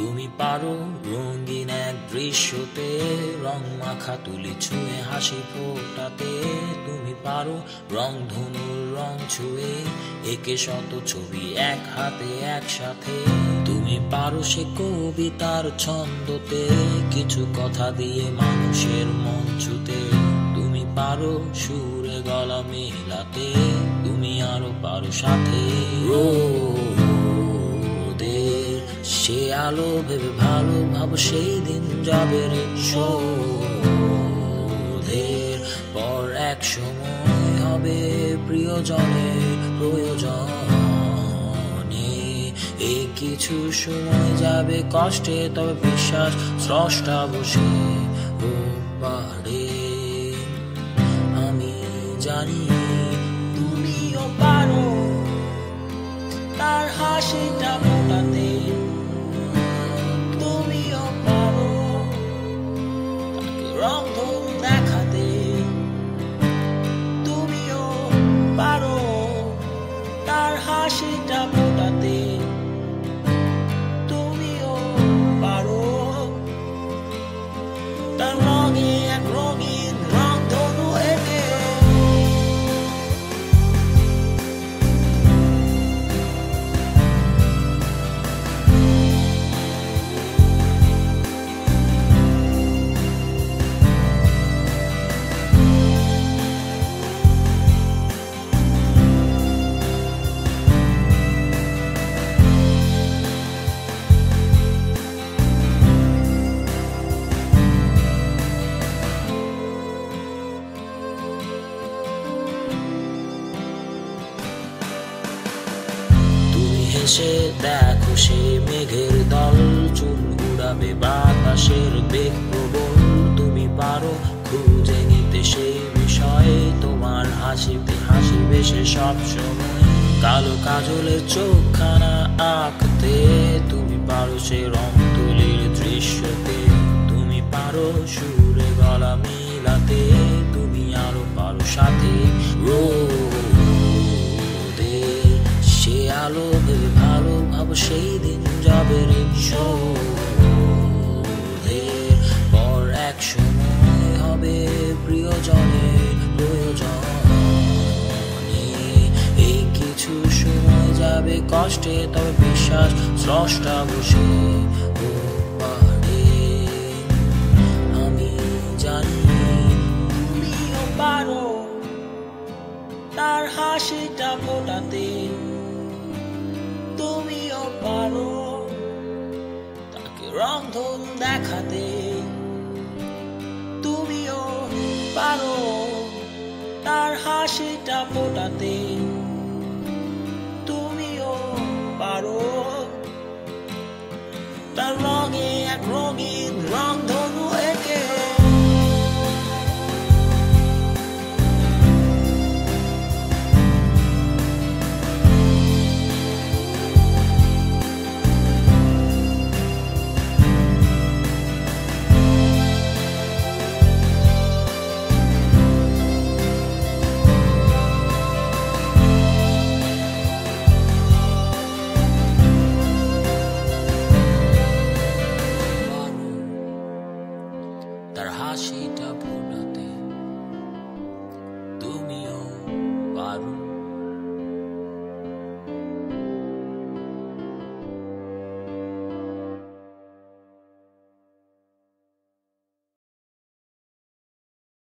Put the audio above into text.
তুমি পারো রঙিন এক দৃশ্যতে রং মাখা তুলি ছুঁয়ে হাসি ফোটাতে। তুমি পারো রং ধনুর রং ছুঁয়ে একে শত ছবি এক হাতে একসাথে। তুমি পারো সে কবিতার ছন্দতে কিছু কথা দিয়ে মানুষের মন ছুতে। তুমি পারো সুরে গলা মেলাতে, তুমি আরো পারো সাথে সে আলো ভেবে ভালো ভাবো সেই দিন যাবে রে শোধের পর এক সময় হবে প্রিয়জনের প্রয়োজনে। এই কিছু সময় যাবে কষ্টে, তবে বিশ্বাস স্রষ্টা বসে পারে। আমি জানি তুমিও পারো তার হাসিটা ফোটাতে। তুমিও পারো তাকে রংধনু দেখাতে। তুমিও পারো তার হাসিটা ফোটাতে। তুমিও পারো তার রঙে এক রঙিন রংধনু এঁকে। হেসে দেখো সে মেঘের দল, চুল উড়াবে বাতাসের বেগ প্রবল। তুমি পারো খুঁজে নিতে সেই বিষয়ে, তোমার হাসিতে হাসিবে সে সব সময়। কালো কাজলের চোখখানা আঁকতে, তুমি পারো সে রং তুলির দৃশ্যতে। তুমি পারো সুরে গলা মিলাতে, তুমি আরো পারো সাথে সে আলো ভেবে ভালো ভাবো সেই দিন যাবে রে শোধের পর এক সময় হবে প্রিয়জনের প্রয়োজনে। এই কিছু সময় যাবে কষ্টে, তবে বিশ্বাস স্রষ্টা বসে পারে। আমি জানি তুমিও পারো তার হাসিটা ফোটাতে। তুমিও পারো তাকে রংধনু দেখাতে। তুমিও পারো তার হাসিটা ফোটাতে। তুমিও পারো তার রঙে এক রঙিন রংধনু